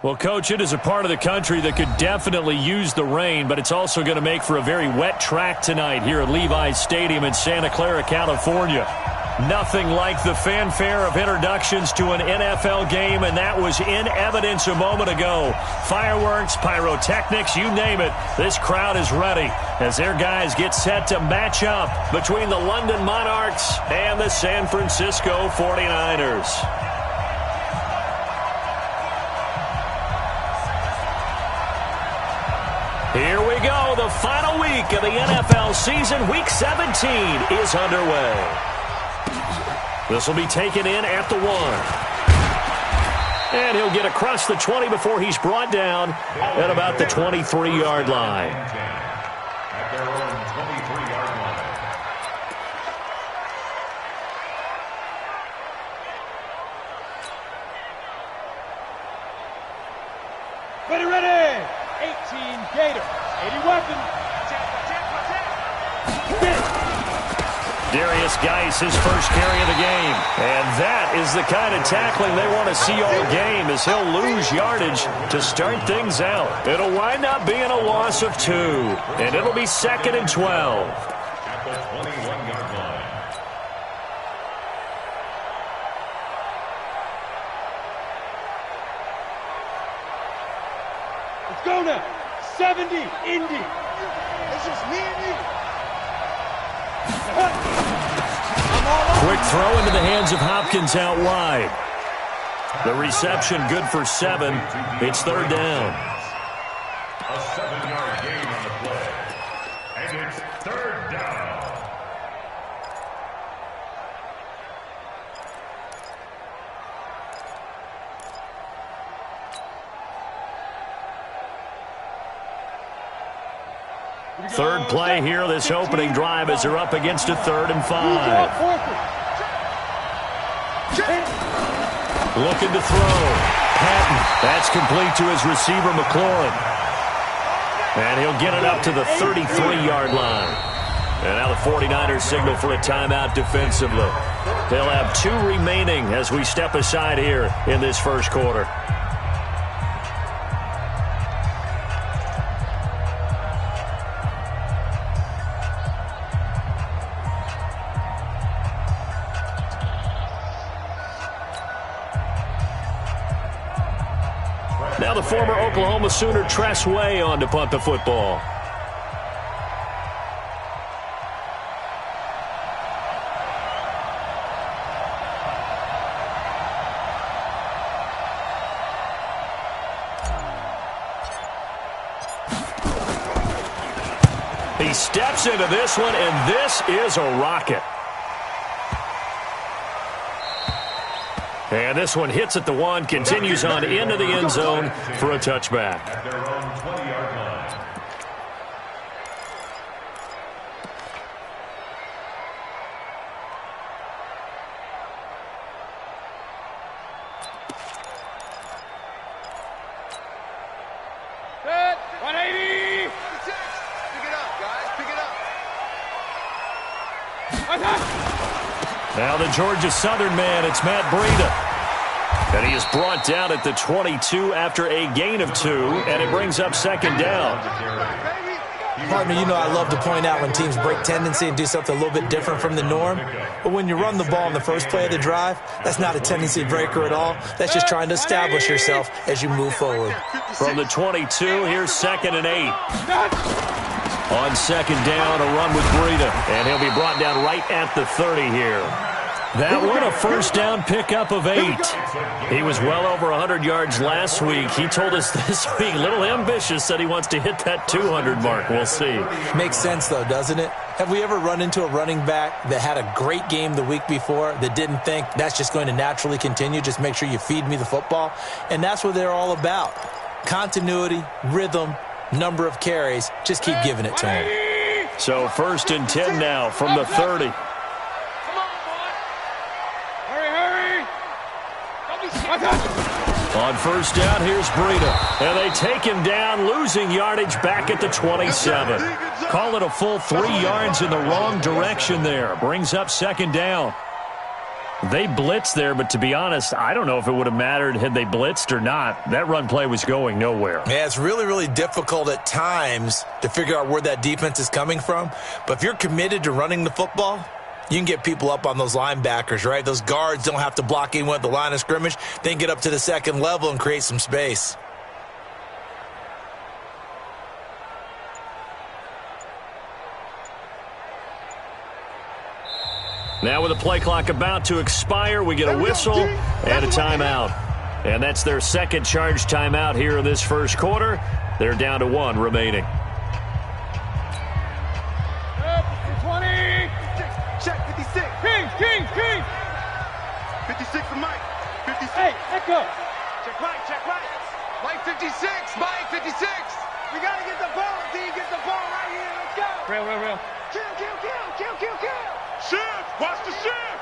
Well, Coach, it is a part of the country that could definitely use the rain, but it's also going to make for a very wet track tonight here at Levi's Stadium in Santa Clara, California. Nothing like the fanfare of introductions to an NFL game, and that was in evidence a moment ago. Fireworks, pyrotechnics, you name it. This crowd is ready as their guys get set to match up between the London Monarchs and the San Francisco 49ers. Here we go. The final week of the NFL season. Week 17 is underway. This will be taken in at the 1. And he'll get across the 20 before he's brought down at about the 23-yard line. At their own 23-yard line. Ready, ready! 18 Gators, 80 weapons. Darius Geis, his first carry of the game. And that is the kind of tackling they want to see all game, as he'll lose yardage to start things out. It'll wind up being a loss of 2, and it'll be 2nd and 12. At the 21-yard line. Let's go now. 70, Indy. It's just me and you. Quick throw into the hands of Hopkins out wide. The reception good for 7. It's 3rd down. A 7-yard gain on the play. And it's 3rd down. Third play here, this opening drive, as they're up against a 3rd and 5. Looking to throw. Patton. That's complete to his receiver, McLaurin. And he'll get it up to the 33-yard line. And now the 49ers signal for a timeout defensively. They'll have 2 remaining as we step aside here in this first quarter. Now the former Oklahoma Sooner Tress Way on to punt the football. He steps into this one, and this is a rocket. And this one hits at the 1, continues on into the end zone for a touchback. At their own 20-yard line. Set, 180. Pick it up, guys. Pick it up. Now the Georgia Southern man, it's Matt Breida. And he is brought down at the 22 after a gain of 2, and it brings up 2nd down. Partner, you know I love to point out when teams break tendency and do something a little bit different from the norm. But when you run the ball in the first play of the drive, that's not a tendency breaker at all. That's just trying to establish yourself as you move forward. From the 22, here's 2nd and 8. On 2nd down, a run with Breida, and he'll be brought down right at the 30 here. That one, a first down pickup of 8. He was well over 100 yards last week. He told us this week, a little ambitious, said he wants to hit that 200 mark. We'll see. Makes sense, though, doesn't it? Have we ever run into a running back that had a great game the week before that didn't think that's just going to naturally continue? Just make sure you feed me the football. And that's what they're all about. Continuity, rhythm, number of carries. Just keep giving it to him. So 1st and 10 now from the 30. On 1st down, here's Breida. And they take him down, losing yardage back at the 27. Call it a full 3 yards in the wrong direction there. Brings up 2nd down. They blitzed there, but to be honest, I don't know if it would have mattered had they blitzed or not. That run play was going nowhere. Yeah, it's really, really difficult at times to figure out where that defense is coming from. But if you're committed to running the football, you can get people up on those linebackers, right? Those guards don't have to block anyone at the line of scrimmage. They can get up to the second level and create some space. Now with the play clock about to expire, we get a whistle and a timeout. And that's their second charge timeout here in this first quarter. They're down to 1 remaining. 20. Check 56. King. 56 for Mike. 56. Hey, echo. Check right. Mike 56. Mike 56. We got to get the ball, D. Get the ball right here. Let's go. Real. Kill. Shift! Watch the shift!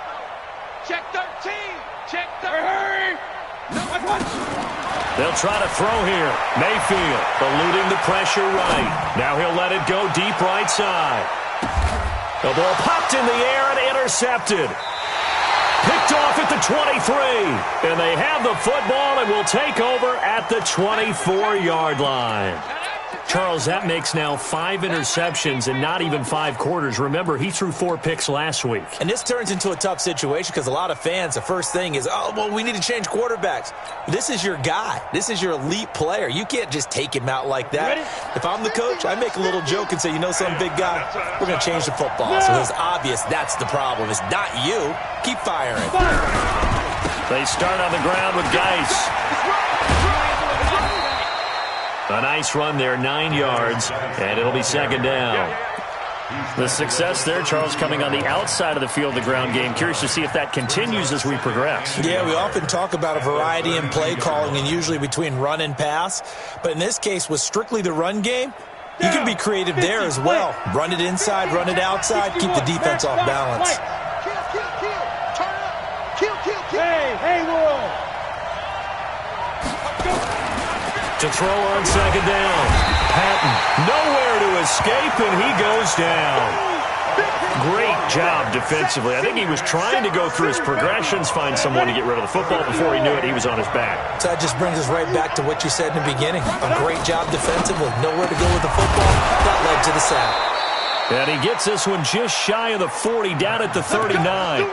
Check 13! Check 13! Hurry! No, They'll try to throw here. Mayfield eluding the pressure right. Now he'll let it go deep right side. The ball popped in the air and intercepted. Picked off at the 23. And they have the football and will take over at the 24-yard line. Charles, that makes now 5 interceptions in not even 5 quarters. Remember, he threw 4 picks last week. And this turns into a tough situation because a lot of fans, the first thing is, we need to change quarterbacks. This is your guy. This is your elite player. You can't just take him out like that. If I'm the coach, I make a little joke and say, some big guy, we're going to change the football. So it's obvious that's the problem. It's not you. Keep firing. They start on the ground with Geis. A nice run there, 9 yards, and it'll be second down. The success there, Charles, coming on the outside of the field, the ground game. Curious to see if that continues as we progress. Yeah, we often talk about a variety in play calling and usually between run and pass. But in this case, with strictly the run game, you can be creative there as well. Run it inside, run it outside, keep the defense off balance. Hey, Will! To throw on second down. Patton nowhere to escape, and he goes down. Great job defensively. I think he was trying to go through his progressions, find someone to get rid of the football. Before he knew it, he was on his back. So that just brings us right back to what you said in the beginning. A great job defensively. Nowhere to go with the football. That led to the sack. And he gets this one just shy of the 40, down at the 39.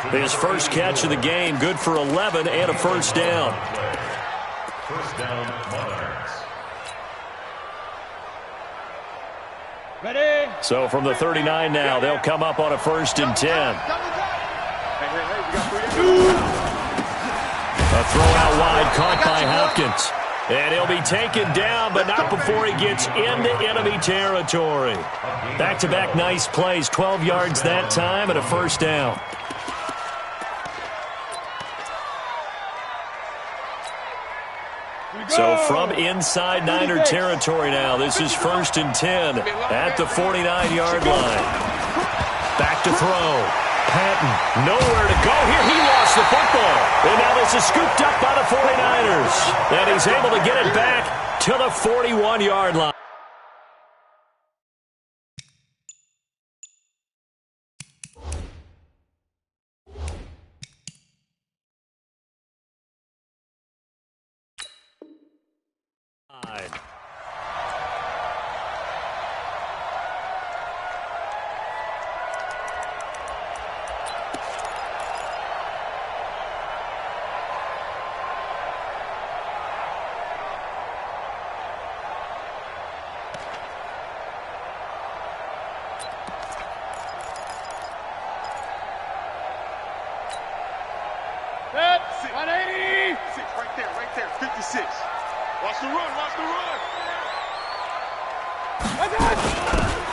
His first catch of the game, good for 11 and a first down. First down, Monarchs. Ready? So from the 39 now, they'll come up on a 1st and 10. A throw out wide caught by Hopkins. And he'll be taken down, but not before he gets into enemy territory. Back-to-back nice plays, 12 yards that time and a first down. So from inside Niner territory now, this is 1st and 10 at the 49-yard line. Back to throw. Patton, nowhere to go here. He lost the football. And now this is scooped up by the 49ers. And he's able to get it back to the 41-yard line.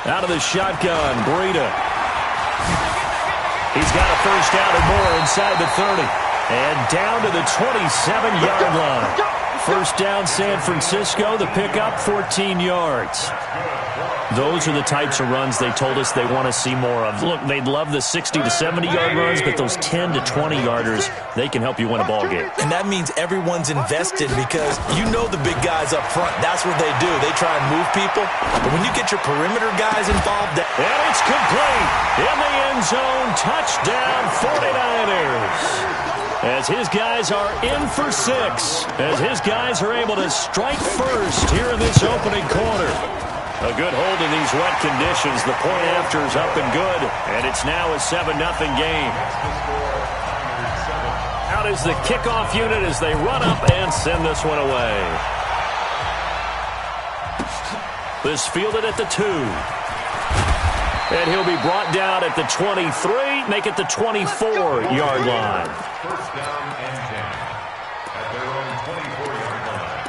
Out of the shotgun, Breida. He's got a first down and more inside the 30. And down to the 27-yard line. First down, San Francisco. The pickup, 14 yards. Those are the types of runs they told us they want to see more of. Look, they'd love the 60 to 70-yard runs, but those 10 to 20-yarders, they can help you win a ball game. And that means everyone's invested because you know the big guys up front. That's what they do. They try and move people. But when you get your perimeter guys involved... And it's complete. In the end zone, touchdown 49ers. As his guys are in for 6. As his guys are able to strike first here in this opening quarter. A good hold in these wet conditions. The point after is up and good, and it's now a 7-0 game. Out is the kickoff unit as they run up and send this one away. This fielded at the 2. And he'll be brought down at the 23, make it the 24-yard line. First down and 10 at their own 24-yard line.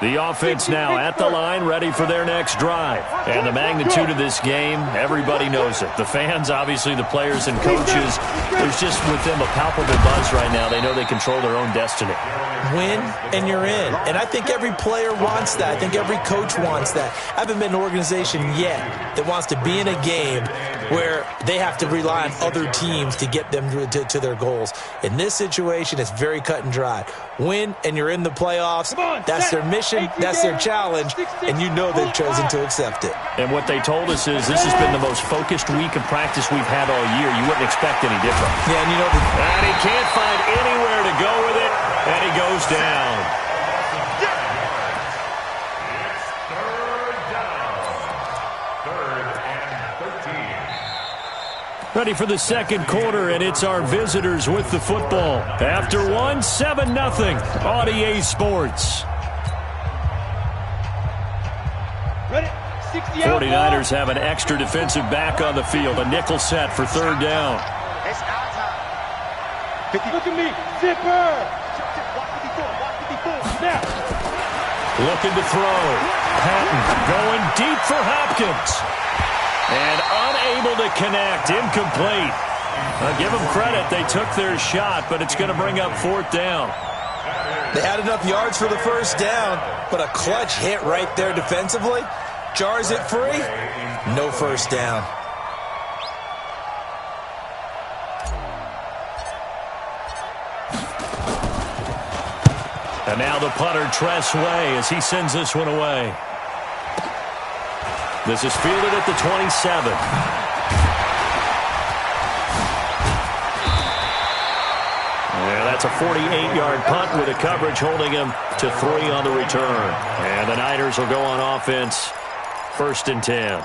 The offense now at the line, ready for their next drive. And the magnitude of this game, everybody knows it. The fans, obviously the players and coaches, there's just with them a palpable buzz right now. They know they control their own destiny. Win, and you're in. And I think every player wants that. I think every coach wants that. I haven't been an organization yet that wants to be in a game where they have to rely on other teams to get them to their goals. In this situation, it's very cut and dry. Win, and you're in the playoffs. That's their mission. That's their challenge. And you know they've chosen to accept it. And what they told us is this has been the most focused week of practice we've had all year. You wouldn't expect any different. Yeah, and you know... And he can't find anywhere to go with it, and he goes down. It's third down. Third and 13. Ready for the second quarter, and it's our visitors with the football. After one, 7-0 on EA Sports. 49ers have an extra defensive back on the field. A nickel set for third down. It's our time. Look at me. Zipper. Now. Looking to throw. Patton going deep for Hopkins. And unable to connect. Incomplete. Give them credit. They took their shot, but it's going to bring up fourth down. They had enough yards for the first down, but a clutch hit right there defensively. Jars it free. No first down. And now the punter, Tress Way, as he sends this one away. This is fielded at the 27. Yeah, that's a 48-yard punt with a coverage holding him to 3 on the return. And the Niners will go on offense, 1st and 10.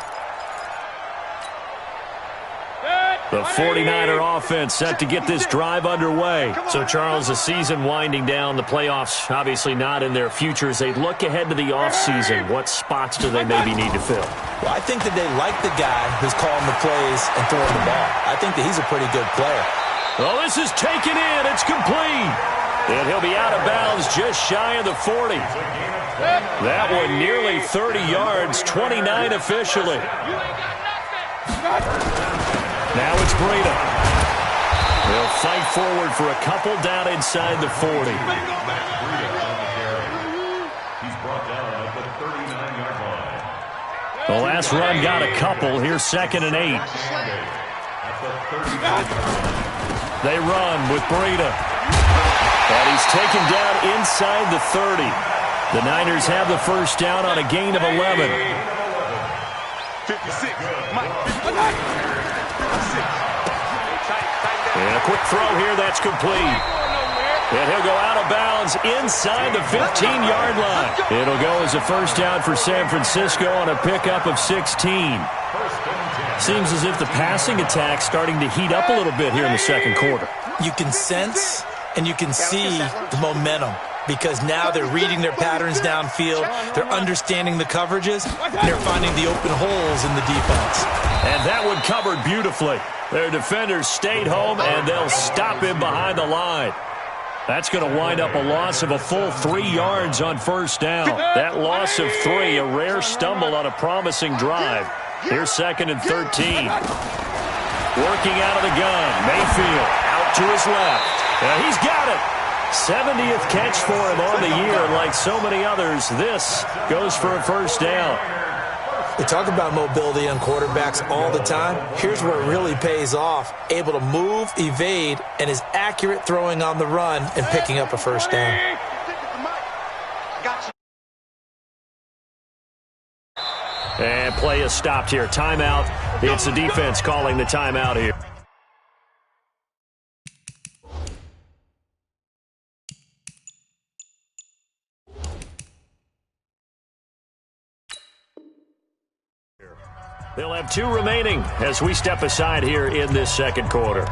The 49er offense set to get this drive underway. So, Charles, the season winding down, the playoffs obviously not in their future. As they look ahead to the offseason, what spots do they maybe need to fill? Well, I think that they like the guy who's calling the plays and throwing the ball. I think that he's a pretty good player. Well, this is taken in. It's complete. And he'll be out of bounds just shy of the 40. That one nearly 30 yards, 29 officially. Now it's Breida. They'll fight forward for a couple down inside the 40. He's brought down at the 39-yard line. The last run got a couple. Here's 2nd and 8. They run with Breida. And he's taken down inside the 30. The Niners have the first down on a gain of 11. 56. Mike. And a quick throw here, that's complete. And he'll go out of bounds inside the 15-yard line. It'll go as a first down for San Francisco on a pickup of 16. Seems as if the passing attack's starting to heat up a little bit here in the second quarter. You can sense and you can see the momentum because now they're reading their patterns downfield, they're understanding the coverages, and they're finding the open holes in the defense. And that one covered beautifully. Their defenders stayed home, and they'll stop him behind the line. That's going to wind up a loss of a full 3 yards on first down. That loss of 3, a rare stumble on a promising drive. Here's 2nd and 13. Working out of the gun. Mayfield out to his left. He's got it. 70th catch for him on the year. Like so many others, this goes for a first down. We talk about mobility on quarterbacks all the time. Here's where it really pays off. Able to move, evade, and is accurate throwing on the run and picking up a first down. And play is stopped here. Timeout. It's the defense calling the timeout here. They'll have 2 remaining as we step aside here in this second quarter.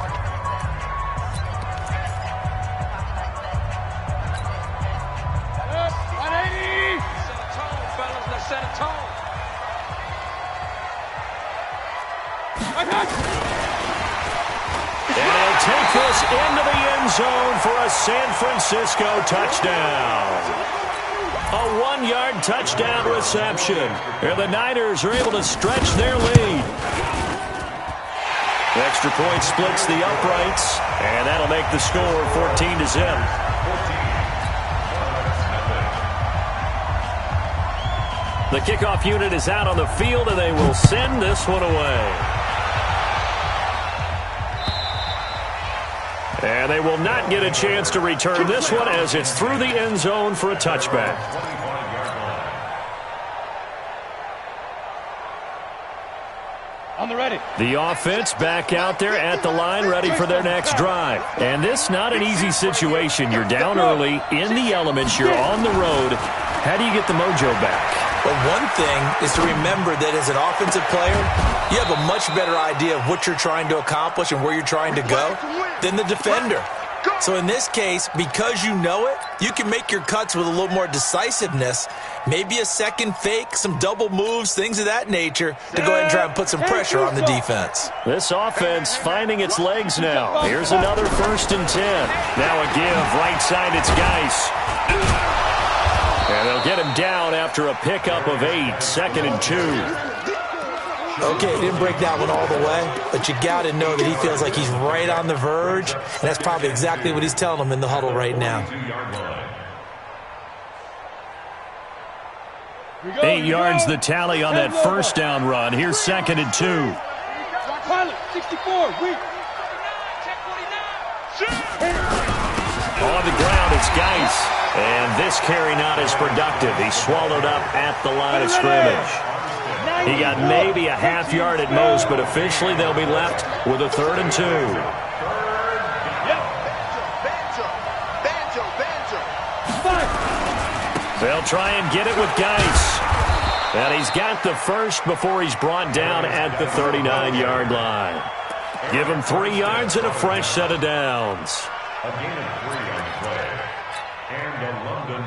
And he'll take this into the end zone for a San Francisco touchdown. A 1-yard touchdown reception. And the Niners are able to stretch their lead. The extra point splits the uprights, and that'll make the score 14-0. The kickoff unit is out on the field, and they will send this one away. And they will not get a chance to return this one as it's through the end zone for a touchback. On the ready. The offense back out there at the line, ready for their next drive. And this not an easy situation. You're down early, in the elements, you're on the road. How do you get the mojo back? Well, one thing is to remember that as an offensive player, you have a much better idea of what you're trying to accomplish and where you're trying to go than the defender. So in this case, because you know it, you can make your cuts with a little more decisiveness, maybe a second fake, some double moves, things of that nature, to go ahead and try and put some pressure on the defense. This offense finding its legs now. Here's another 1st and 10. Now a give, right side, it's Geis. And they'll get him down after a pickup of 8, 2nd and 2. Okay, he didn't break that one all the way, but you got to know that he feels like he's right on the verge, and that's probably exactly what he's telling them in the huddle right now. 8 yards the tally on that first down run. Here's 2nd and 2. Pilot, 64, weak. On the ground, it's Geis. And this carry not as productive. He's swallowed up at the line of scrimmage. He got maybe a half yard at most, but officially they'll be left with a 3rd and 2. They'll try and get it with Geis. And he's got the first before he's brought down at the 39-yard line. Give him 3 yards and a fresh set of downs. A gain of 3 on the play. And a London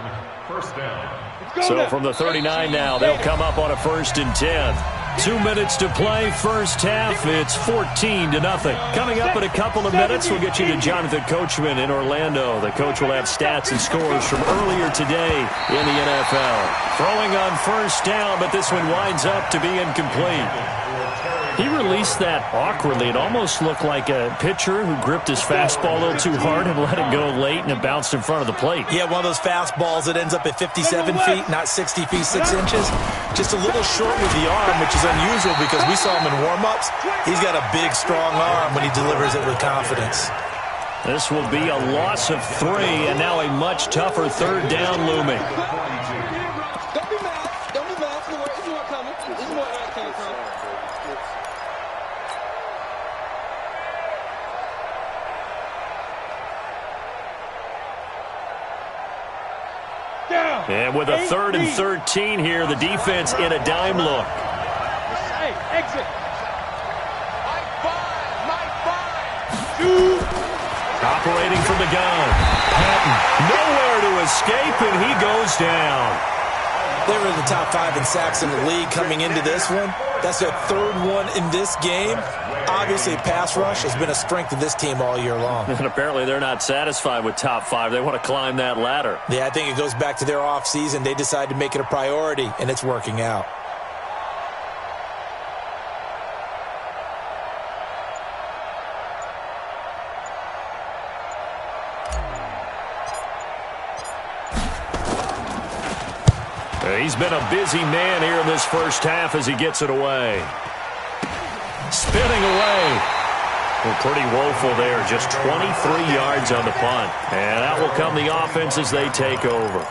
first down. So from the 39 now, they'll come up on a 1st and 10. 2 minutes to play, first half. It's 14-0. Coming up in a couple of minutes, we'll get you to Jonathan Coachman in Orlando. The coach will have stats and scores from earlier today in the NFL. Throwing on first down, but this one winds up to be incomplete. He released that awkwardly. It almost looked like a pitcher who gripped his fastball a little too hard and let it go late, and it bounced in front of the plate. Yeah, one of those fastballs that ends up at 57 feet, not 60 feet, 6 inches. Just a little short with the arm, which is unusual because we saw him in warm-ups. He's got a big, strong arm when he delivers it with confidence. This will be a loss of 3, and now a much tougher 3rd down looming. Don't be mad. Don't be mad. It's more coming. This is more where it came from. And with a 3rd and 13 here, the defense in a dime look. Hey, exit. Operating from the gun. Patton, nowhere to escape, and he goes down. They were in the top 5 in sacks in the league coming into this one. That's their 3rd one in this game. Obviously, pass rush has been a strength of this team all year long. And apparently they're not satisfied with top 5. They want to climb that ladder. Yeah, I think it goes back to their offseason. They decided to make it a priority, and it's working out. He's been a busy man here in this first half as he gets it away. Spinning away. Well, pretty woeful there. Just 23 yards on the punt. And out will come the offense as they take over.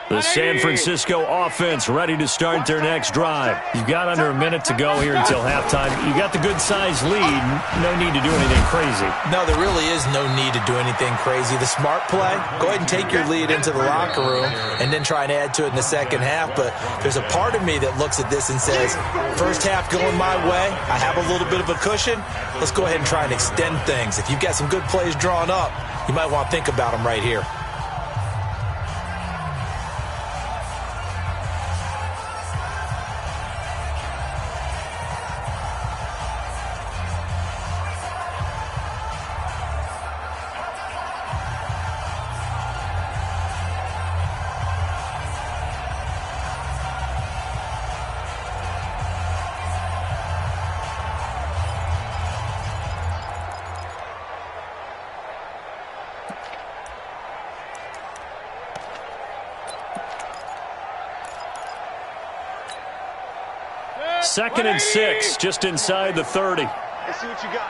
The San Francisco offense ready to start their next drive. You've got under a minute to go here until halftime. You got the good-sized lead. No need to do anything crazy. No, there really is no need to do anything crazy. The smart play, go ahead and take your lead into the locker room and then try and add to it in the second half. But there's a part of me that looks at this and says, first half going my way, I have a little bit of a cushion. Let's go ahead and try and extend things. If you've got some good plays drawn up, you might want to think about them right here. Second and 6, just inside the 30. Let's see what you got.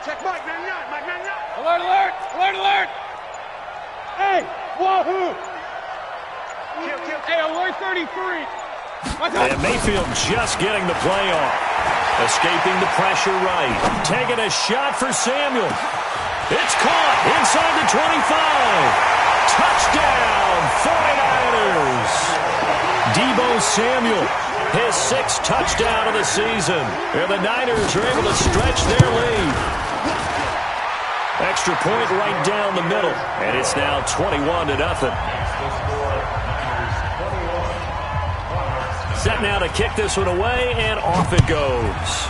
Check Mike, 99, Mike, 99. Alert, alert, alert, alert. Hey, wahoo. Kill. Hey, alert 33. And Mayfield just getting the play off. Escaping the pressure right. Taking a shot for Samuel. It's caught inside the 25. Touchdown, 49ers. Deebo Samuel. His 6th touchdown of the season. And the Niners are able to stretch their lead. Extra point right down the middle. And it's now 21-0. Set now to kick this one away, and off it goes.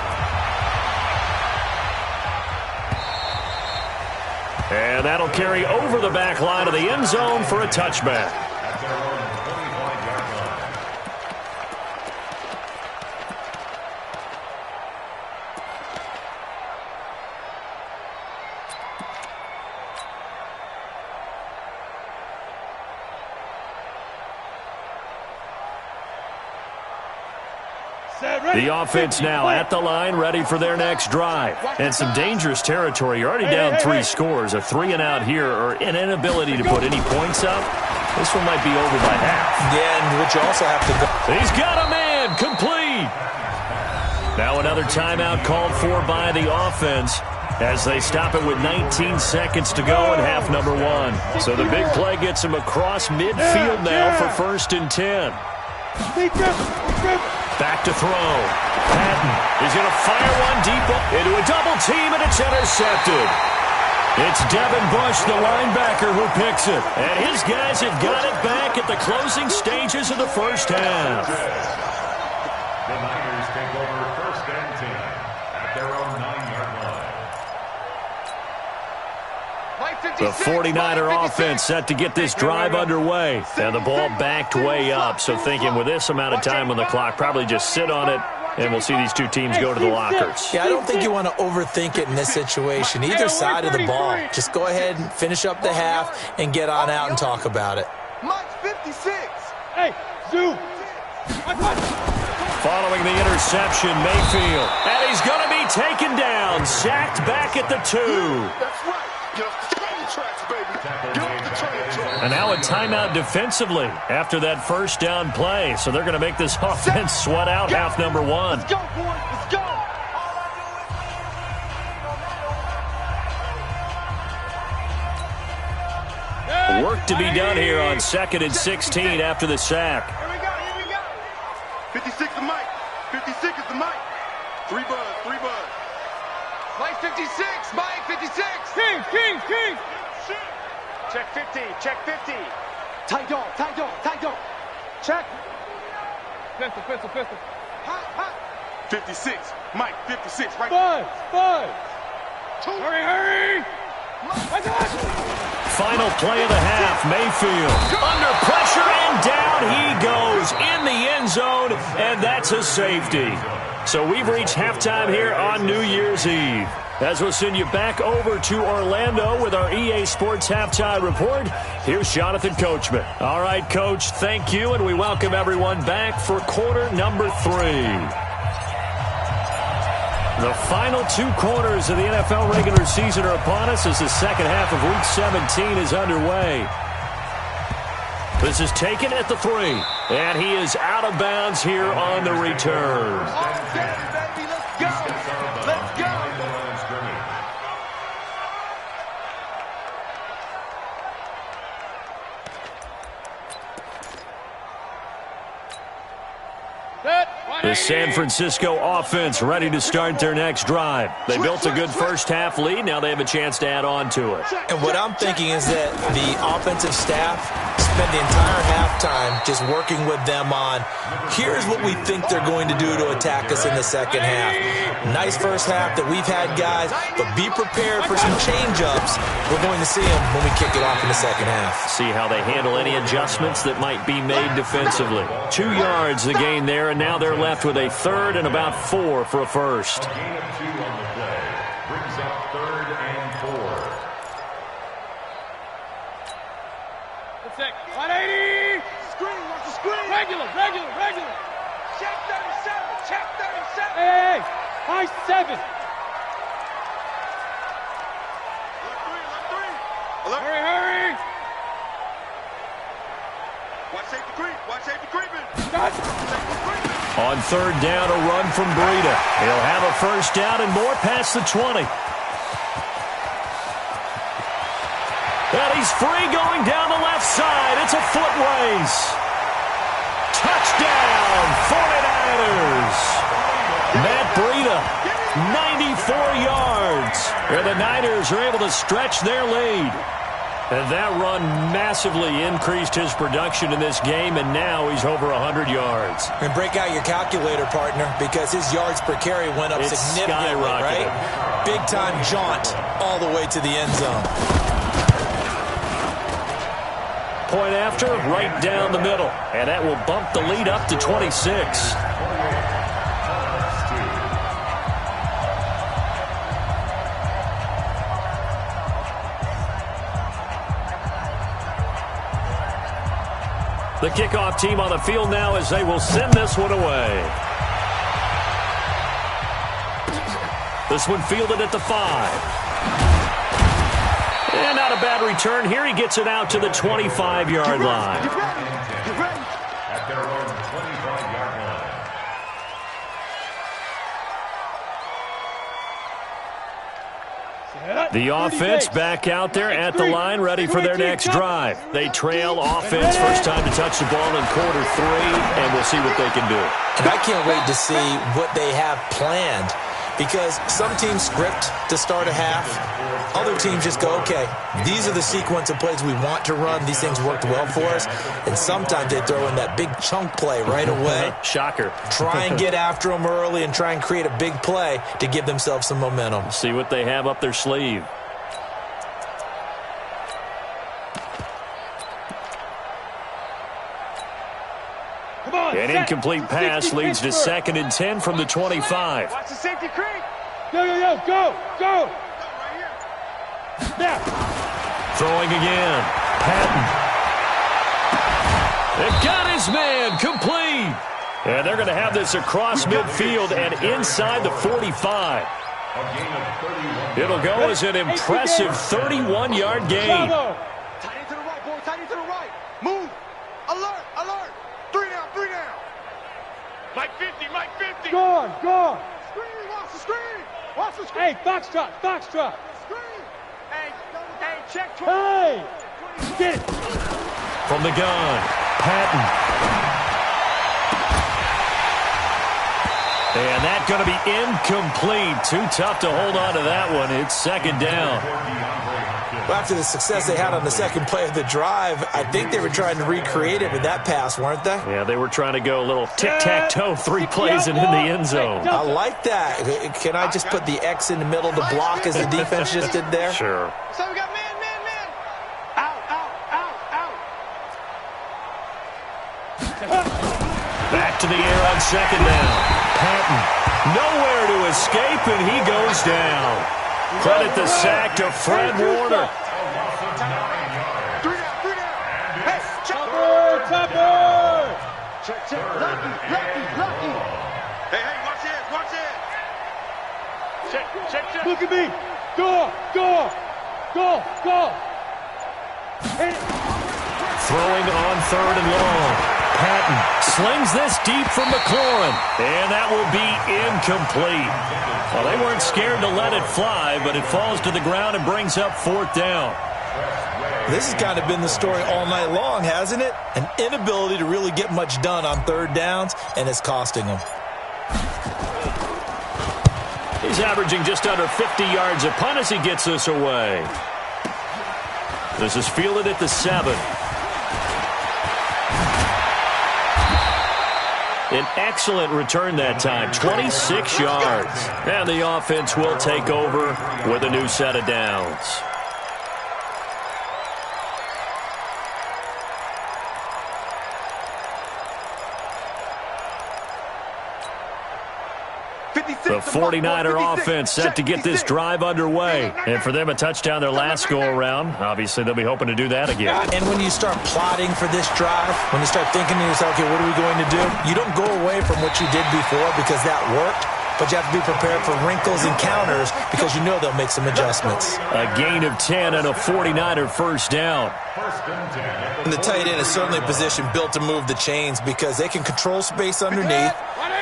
And that'll carry over the back line of the end zone for a touchback. The offense now at the line, ready for their next drive. And some dangerous territory. You're already down 3 scores. A 3-and-out here or an inability to put any points up. This one might be over by half. Yeah, and what you also have to go. He's got a man, complete. Now another timeout called for by the offense as they stop it with 19 seconds to go in half number 1. So the big play gets him across midfield now for 1st and 10. Back to throw. Patton is going to fire one deep into a double team, and it's intercepted. It's Devin Bush, the linebacker, who picks it. And his guys have got it back at the closing stages of the first half. The Niners take over 1st and 10 at their own 9-yard line. The 49er offense set to get this drive underway. And the ball backed way up. So thinking with this amount of time on the clock, probably just sit on it, and we'll see these two teams go to the lockers. Yeah, I don't think you want to overthink it in this situation. Either side of the ball. Just go ahead and finish up the half and get on out and talk about it. Mike 56. Hey, zoom. Following the interception, Mayfield. And he's going to be taken down. Sacked back at the 2. That's right. Get off the train tracks, baby. Get off the train tracks. And now a timeout defensively after that first down play. So they're going to make this offense sweat out half number 1. Let's go, boys. Let's go. Work to be done here on 2nd and 16 after the sack. Here we go. 56 is Mike. 56 is the Mike. 3 buzz. Mike 56. Mike 56. King. Check 50. Tight dog. Check. Pistol. Hot. 56. Mike 56. Right. Buzz. Hurry. final play of the half. Mayfield under pressure, and down he goes in the end zone, and that's a safety. So we've reached halftime here on New Year's Eve. As we'll send you back over to Orlando with our EA Sports Halftime Report, here's Jonathan Coachman. All right, Coach, thank you, and we welcome everyone back for quarter number 3. The final 2 quarters of the NFL regular season are upon us as the second half of Week 17 is underway. This is taken at the 3, and he is out of bounds here on the return. The San Francisco offense ready to start their next drive. They built a good first-half lead. Now they have a chance to add on to it. And what I'm thinking is that the offensive staff spend the entire halftime just working with them on, here's what we think they're going to do to attack us in the second half. Nice first half that we've had, guys, but be prepared for some change-ups. We're going to see them when we kick it off in the second half. See how they handle any adjustments that might be made defensively. 2 yards the gain there, and now they're left with a third and about 4 for a first. A gain of 2 on the play. Brings up 3rd and 4. That's it. 180. Screen, watch the screen. Regular. Check 37, check 37. Hey, high 7. Alert 3. Hurry. Watch safety creeping. Got Safety creeping. On 3rd down, a run from Breida. He'll have a first down and more past the 20. And he's free going down the left side. It's a foot race. Touchdown, 49ers. Matt Breida, 94 yards. And the Niners are able to stretch their lead. And that run massively increased his production in this game, and now he's over 100 yards. And break out your calculator, partner, because his yards per carry went up significantly, right? Big-time jaunt all the way to the end zone. Point after, right down the middle. And that will bump the lead up to 26. The kickoff team on the field now as they will send this one away. This one fielded at the 5. And not a bad return here. He gets it out to the 25-yard line. Get ready. At their own 25-yard line. The offense back out there at the line, ready for their next drive. They trail offense, first time to touch the ball in quarter 3, and we'll see what they can do. And I can't wait to see what they have planned, because some teams script to start a half. Other teams just go, okay, these are the sequence of plays we want to run. These things worked well for us. And sometimes they throw in that big chunk play right away. Shocker. Try and get after them early and try and create a big play to give themselves some momentum. See what they have up their sleeve. Come on. An incomplete pass leads to 2nd and 10 from the 25. Watch the safety creep. Go. Now. Throwing again. Patton. They've got his man complete. And they're going to have this across midfield and inside the 45. It'll go as an impressive 31-yard gain. Tight end to the right, boy. Tight end to the right. Move. Alert. 3 down. Mike 50. Go on. Screen. Watch the screen. Hey, foxtrot. Screen. Hey, check 20. Hey, get it. From the gun, Patton. And that's going to be incomplete. Too tough to hold on to that one. It's 2nd down. Well, after the success they had on the second play of the drive, I think they were trying to recreate it with that pass, weren't they? Yeah, they were trying to go a little tic-tac-toe, 3 plays and in the end zone. I like that. Can I just put the X in the middle to block as the defense just did there? Sure. So we got man. to the air on second down. Patton, nowhere to escape, and he goes down. Credit the sack to Fred Warner. 3 down. Hey, Topper! check. Lucky. Hey, watch it. Check. Look at me! Go! Hit it! Throwing on third and long. Patton slings this deep from McLaurin, and that will be incomplete. Well, they weren't scared to let it fly, but it falls to the ground and brings up fourth down. This has kind of been the story all night long, hasn't it? An inability to really get much done on third downs, and it's costing them. He's averaging just under 50 yards a punt as he gets this away. This is fielded at the 7. An excellent return that time, 26 yards. And the offense will take over with a new set of downs. The 49er offense set to get this drive underway. And for them, a touchdown their last go-around. Obviously, they'll be hoping to do that again. And when you start plotting for this drive, when you start thinking to yourself, okay, what are we going to do? You don't go away from what you did before because that worked, but you have to be prepared for wrinkles and counters because you know they'll make some adjustments. A gain of 10 and a 49er first down. And the tight end is certainly a position built to move the chains because they can control space underneath.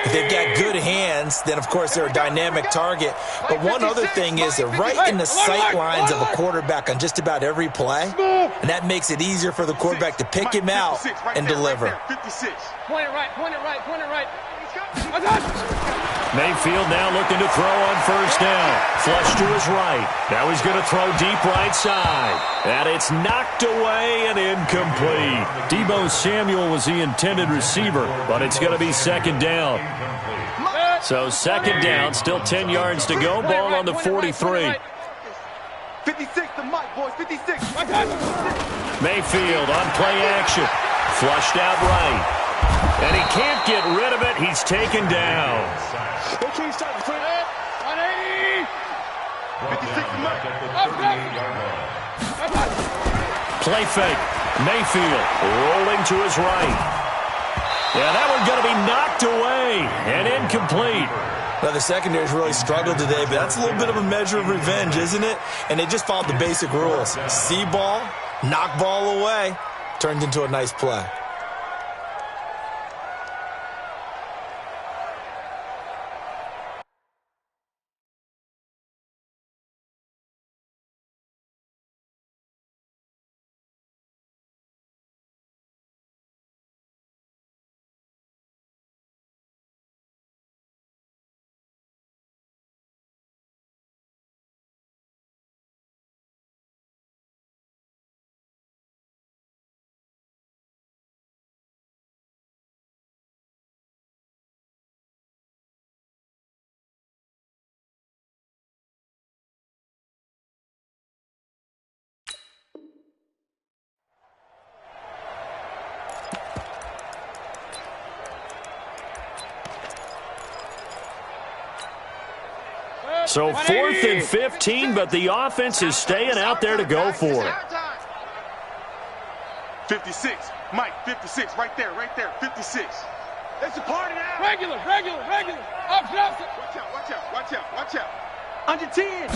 If they've got good hands, then, of course, they're a dynamic target. But one other thing is they're right in the sight lines of a quarterback on just about every play, and that makes it easier for the quarterback to pick him out and deliver. Point it right. Mayfield now looking to throw on first down. Flush to his right. Now he's going to throw deep right side. And it's knocked away and incomplete. Deebo Samuel was the intended receiver, but it's going to be second down. So second down, still 10 yards to go. Ball on the 43. 56 to Mike, boys, 56. Mayfield on play action. Flushed out right. And he can't get rid of it. He's taken down. 180! 56 to Mike. Play fake. Mayfield rolling to his right. Yeah, that one's going to be knocked away and incomplete. Now, the secondary's really struggled today, but that's a little bit of a measure of revenge, isn't it? And they just followed the basic rules. See ball, knock ball away, turned into a nice play. So 4th and 15, but the offense is staying out there to go for it. 56. Mike, 56. Right there. 56. It's a party now. Regular. Opposite. Watch out. Under 10.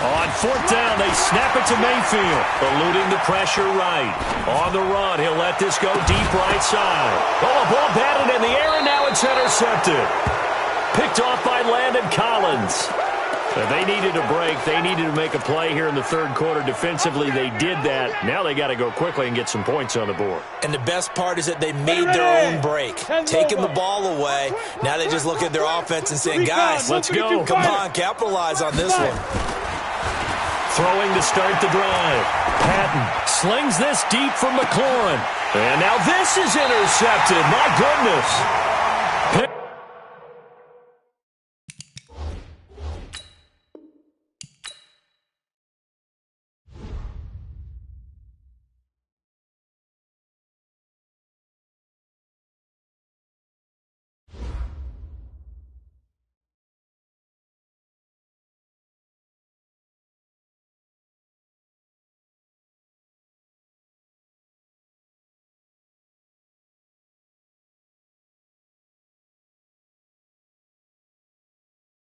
On fourth down, they snap it to Mayfield, eluding the pressure right. On the run, he'll let this go deep right side. Oh, a ball batted in the air, and now it's intercepted. Picked off by Landon Collins. If they needed a break, they needed to make a play here in the third quarter. Defensively, they did that. Now they got to go quickly and get some points on the board. And the best part is that they made their own break, taking the ball away. Now they just look at their offense and saying, guys, let's go. Come on, capitalize on this one. Throwing to start the drive. Patton slings this deep from McLaurin. And now this is intercepted. My goodness.